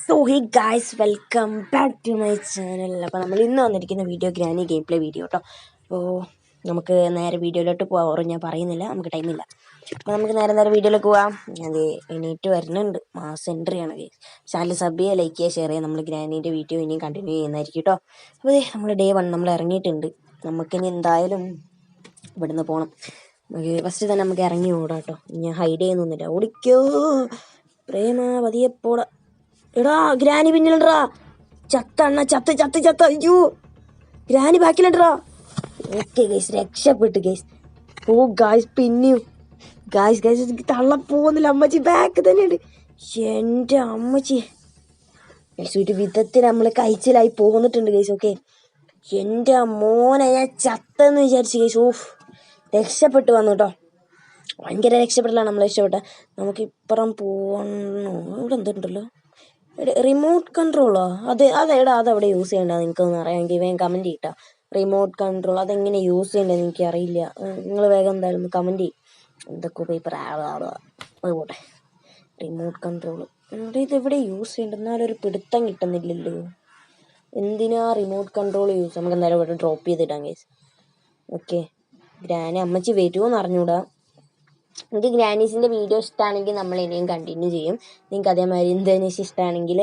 So hey guys, welcome back to my channel. അപ്പോൾ നമ്മൾ ഇന്ന് വന്നിരിക്കുന്ന video granny game play video കേട്ടോ. അപ്പോൾ നമുക്ക് നേരെ വീഡിയോയിലോട്ട് പോകാം. ഓരോ ഞാൻ പറയുന്നില്ല, നമുക്ക് ടൈമില്ല. അപ്പോൾ നമുക്ക് നേരെ വീഡിയോയിലേക്ക് പോകാം. ഞാൻ എണീറ്റ് വരുന്നുണ്ട്. മാസ് എൻട്രിയാണ് ഗൈസ്. ചാനൽ സബ് ചെയ്യുക, ലൈക്ക് ചെയ്യുക, ഷെയർ ചെയ്യുക. നമ്മൾ ഗ്രാനീൻ്റെ വീഡിയോ ഇനിയും കണ്ടിന്യൂ ചെയ്യുന്നതായിരിക്കും കേട്ടോ. അപ്പോൾ നമ്മൾ ഡേ 1 നമ്മൾ ഇറങ്ങിയിട്ടുണ്ട്. നമുക്കിനി എന്തായാലും ഇവിടുന്ന് പോകണം. ഫസ്റ്റ് തന്നെ നമുക്ക് ഇറങ്ങി ഓടാം കേട്ടോ. ഞാൻ ഹൈഡ് ചെയ്യുന്നൊന്നുമില്ല. ഓടിക്കോ പ്രേമ പതിയെപ്പോടാ. എടാ ഗ്രാനി പിന്നിലുണ്ടാ. ചത്തണ്ണ ചത്ത്. അയ്യോ ഗ്രാനി ബാക്കിലുണ്ടാ. ഓക്കെ ഗൈസ്, രക്ഷപ്പെട്ടു ഗൈസ്. ഓ ഗായ്സ്, പിന്നെയും ഗായ്സ് തള്ള പോകുന്നില്ല. അമ്മച്ചി ബാക്ക് തന്നെയുണ്ട്. എൻ്റെ അമ്മച്ചി ഒരു വിധത്തിൽ നമ്മൾ കഴിച്ചിലായി പോന്നിട്ടുണ്ട് ഗൈസ്. ഓക്കെ, എൻ്റെ മോനെ ഞാൻ ചത്തെന്ന് വിചാരിച്ചു ഗൈസ്. ഓഫ്, രക്ഷപ്പെട്ടു വന്നു കേട്ടോ. ഭയങ്കര രക്ഷപ്പെടലാണ് നമ്മൾ രക്ഷപ്പെട്ടത്. നമുക്ക് ഇപ്പുറം പോകണോ? ഇവിടെ എന്തുണ്ടല്ലോ, റിമോട്ട് കൺട്രോളോ? അതെടാ, അതവിടെ യൂസ് ചെയ്യേണ്ടത് നിങ്ങൾക്കൊന്നും അറിയാമെങ്കിൽ വേഗം കമൻറ്റ് ചെയ്യട്ടോ. റിമോട്ട് കൺട്രോൾ അതെങ്ങനെ യൂസ് ചെയ്യേണ്ടത് എനിക്ക് അറിയില്ല. നിങ്ങൾ വേഗം എന്തായാലും ഒന്ന് കമൻറ്റ് ചെയ്യും. എന്തൊക്കെ പേപ്പർ അത് പോട്ടെ. റിമോട്ട് കൺട്രോൾ ഇതെവിടെ യൂസ് ചെയ്യേണ്ടത്? എന്നാലും ഒരു പിടുത്തം കിട്ടുന്നില്ലല്ലോ. എന്തിനാ റിമോട്ട് കൺട്രോൾ യൂസ്? നമുക്ക് എന്തായാലും ഇവിടെ ഡ്രോപ്പ് ചെയ്തിടാം ഗൈസ്. ഓക്കെ, ഗ്രാനി അമ്മച്ചി വരുമോ എന്ന് അറിഞ്ഞൂടാ. നിങ്ങൾക്ക് ഗ്രാനീസിൻ്റെ വീഡിയോ ഇഷ്ടമാണെങ്കിൽ നമ്മൾ ഇനിയും കണ്ടിന്യൂ ചെയ്യും. നിങ്ങൾക്ക് അതേമാതിരി ഇന്തോനേഷ്യ ഇഷ്ടമാണെങ്കിൽ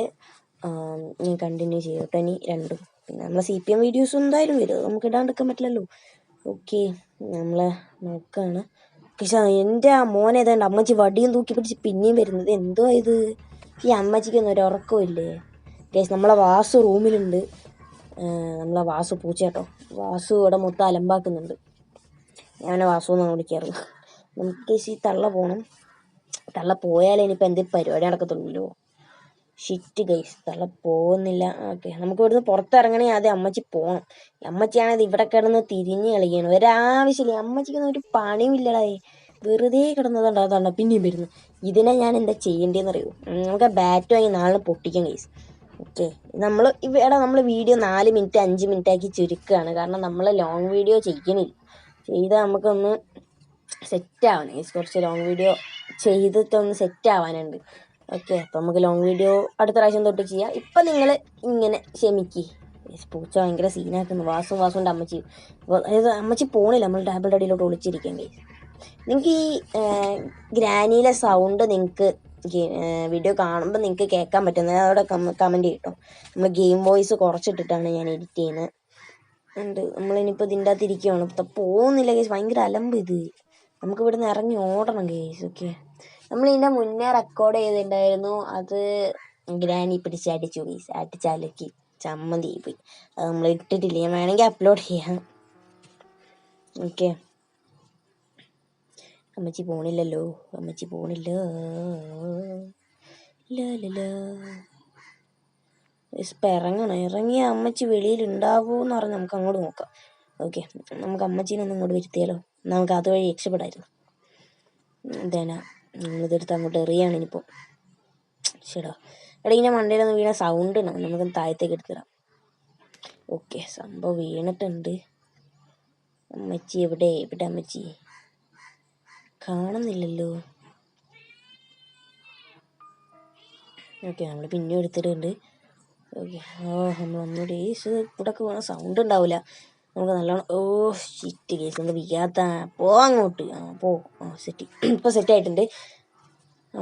ഞാൻ കണ്ടിന്യൂ ചെയ്യും കേട്ടോ. ഇനി രണ്ടും പിന്നെ നമ്മളെ CPM വീഡിയോസ് എന്തായാലും വരും, നമുക്ക് ഇടാണ്ടിരിക്കാൻ പറ്റില്ലല്ലോ. ഓക്കെ, നമ്മൾ നോക്കുകയാണ്. പക്ഷേ എൻ്റെ മോനെ ഏതാണ്ട് അമ്മച്ചി വടിയും തൂക്കി പിടിച്ച് പിന്നെയും വരുന്നത്. എന്തോ ഇത്, ഈ അമ്മച്ചിക്കൊന്നും ഒരു ഉറക്കമില്ലേ കേസ്. നമ്മളെ വാസു റൂമിലുണ്ട്. നമ്മളെ വാസു പൂച്ച കേട്ടോ. വാസു ഇവിടെ മൊത്തം അലമ്പാക്കുന്നുണ്ട്. ഞാൻ വാസു എന്നാണ് വിളിക്കാറ്. നമുക്ക് ഈ തള്ള പോകണം. തള്ള പോയാലേ ഇനിയിപ്പോൾ എന്തെങ്കിലും പരിപാടി നടക്കത്തുള്ളൂ. ഷിറ്റ് ഗൈസ്, തള്ള പോകുന്നില്ല. ഓക്കെ, നമുക്ക് ഇവിടുന്ന് പുറത്തിറങ്ങണേ ആദ്യം അമ്മച്ചി പോകണം. അമ്മച്ചിയാണത് ഇവിടെ കിടന്ന് തിരിഞ്ഞ് കളിക്കുകയാണ്. ഒരാവശ്യമില്ല, അമ്മച്ചിക്കൊന്നും ഒരു പണിയുമില്ലടാ. വെറുതെ കിടന്നതുകൊണ്ട് അതാണ് പിന്നെയും വരുന്നു. ഇതിനെ ഞാൻ എന്താ ചെയ്യേണ്ടതെന്ന് അറിയൂ. നമുക്ക് ബാറ്റ് വാങ്ങി നാളെ പൊട്ടിക്കാം ഗൈസ്. ഓക്കെ, നമ്മൾ വീഡിയോ 4 മിനിറ്റ് 5 മിനിറ്റ് ആക്കി ചുരുക്കുകയാണ്. കാരണം നമ്മൾ ലോങ് വീഡിയോ ചെയ്യണില്ല. ചെയ്താൽ നമുക്കൊന്ന് സെറ്റ് ആവാൻ കുറച്ച് ലോങ് വീഡിയോ ചെയ്തിട്ടൊന്ന് സെറ്റ് ആവാനുണ്ട്. ഓക്കെ, അപ്പം നമുക്ക് ലോങ് വീഡിയോ അടുത്ത പ്രാവശ്യം തൊട്ട് ചെയ്യാം. ഇപ്പം നിങ്ങൾ ഇങ്ങനെ ക്ഷമിക്ക്. പൂച്ച ഭയങ്കര സീനാക്കുന്നു. വാസുവിൻ്റെ അമ്മച്ചി. അതായത് അമ്മച്ചി പോണില്ല, നമ്മൾ ടേബിളിൻ്റെ അടിയിലോട്ട് ഒളിച്ചിരിക്കാൻ കഴിയും. നിങ്ങൾക്ക് ഈ ഗ്രാനിയിലെ സൗണ്ട് നിങ്ങൾക്ക് വീഡിയോ കാണുമ്പോൾ നിങ്ങൾക്ക് കേൾക്കാൻ പറ്റുന്നത് അതോടെ കമൻറ്റ് ചെയ്യട്ടോ. നമ്മൾ ഗെയിം വോയിസ് കുറച്ചിട്ടിട്ടാണ് ഞാൻ എഡിറ്റ് ചെയ്യുന്നത്. ഉണ്ട് നമ്മളിനിപ്പോൾ ഇതിൻ്റെ അകത്ത് ഇരിക്കുകയാണ്. പോകുന്നില്ല കേസ്, ഭയങ്കര അലമ്പ് ഇത്. നമുക്ക് ഇവിടുന്ന് ഇറങ്ങി ഓടണം കേസ്. ഓക്കെ, നമ്മളിതിൻ്റെ മുന്നേ റെക്കോർഡ് ചെയ്തിട്ടുണ്ടായിരുന്നു. അത് ഗ്രാനി പിടിച്ച് അടിച്ചു കേസ്. അടിച്ചാലേക്ക് ചമ്മന്തി പോയി. അത് നമ്മൾ ഇട്ടിട്ടില്ല. ഞാൻ വേണമെങ്കിൽ അപ്ലോഡ് ചെയ്യാം. ഓക്കെ, അമ്മച്ചി പോണില്ലല്ലോ. ഇപ്പം ഇറങ്ങിയ അമ്മച്ചി വെളിയിലുണ്ടാവുമോ എന്ന് പറഞ്ഞ് നമുക്ക് അങ്ങോട്ട് നോക്കാം. ഓക്കെ, നമുക്ക് അമ്മച്ചീനൊന്നും ഇങ്ങോട്ട് വരുത്തിയാലോ. നമുക്ക് അതുവഴി രക്ഷപ്പെടായിരുന്നു. എന്തേനാ നമ്മളിതെടുത്ത് അങ്ങോട്ട് എറിയാണ് ഇനിയിപ്പോൾ. ശരിടാ, ഇങ്ങനെ മണ്ടയിലൊന്ന് വീണ സൗണ്ട് ഉണ്ടാവും. നമുക്ക് താഴത്തേക്ക് എടുത്തിടാം. ഓക്കെ, സംഭവം വീണിട്ടുണ്ട്. അമ്മച്ചി എവിടെ അമ്മച്ചി കാണുന്നില്ലല്ലോ. ഓക്കെ, നമ്മൾ പിന്നെ എടുത്തിട്ടുണ്ട്. ഓക്കെ, നമ്മളൊന്നുകൂടി ഇവിടെയൊക്കെ വേണം സൗണ്ട് ഉണ്ടാവില്ല. നമുക്ക് നല്ലോണം. ഷിറ്റ് കേസ്, നമ്മൾ വിയാത്ത അങ്ങോട്ട് സെറ്റ്. ഇപ്പോൾ സെറ്റായിട്ടുണ്ട്.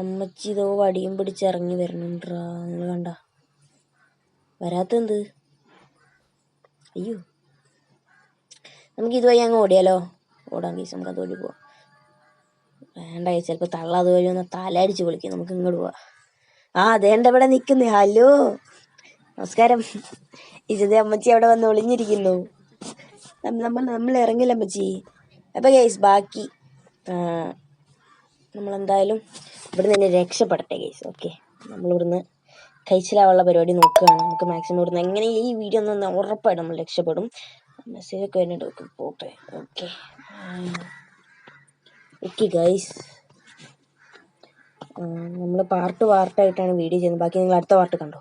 അമ്മച്ചി ഇതോ വടിയും പിടിച്ചിറങ്ങി വരുന്നുണ്ടാ. നിങ്ങൾ കണ്ട വരാത്തെന്ത്? അയ്യോ, നമുക്ക് ഇതുവഴി അങ്ങ് ഓടിയാലോ. ഓടാൻ കേസ്, നമുക്ക് അതുവഴി പോവാം. വേണ്ട കേസ്, ചിലപ്പോൾ തള്ള അതുവഴി ഒന്ന് തല അടിച്ച് വിളിക്കും. നമുക്ക് ഇങ്ങോട്ട് പോവാം. അതേണ്ട ഇവിടെ നിൽക്കുന്നേ. ഹലോ, നമസ്കാരം. ഇതേ അമ്മച്ചി അവിടെ വന്ന് ഒളിഞ്ഞിരിക്കുന്നു. നമ്മൾ ഇറങ്ങില്ല അമ്മച്ചി. അപ്പം ഗൈസ്, ബാക്കി നമ്മളെന്തായാലും ഇവിടെ നിന്ന് രക്ഷപ്പെടട്ടെ ഗൈസ്. ഓക്കെ, നമ്മളിവിടുന്ന് കഴിച്ചിലാവുള്ള പരിപാടി നോക്കുകയാണ്. നമുക്ക് മാക്സിമം ഇവിടുന്ന് എങ്ങനെ ഈ വീഡിയോ ഒന്ന് ഉറപ്പായിട്ട് നമ്മൾ രക്ഷപ്പെടും. മെസ്സേജൊക്കെ വരുന്നുണ്ട്. പോട്ടെ. ഓക്കെ ഗൈസ്, നമ്മൾ പാർട്ടായിട്ടാണ് വീഡിയോ ചെയ്യുന്നത്. ബാക്കി നിങ്ങൾ അടുത്ത പാർട്ട് കണ്ടോ.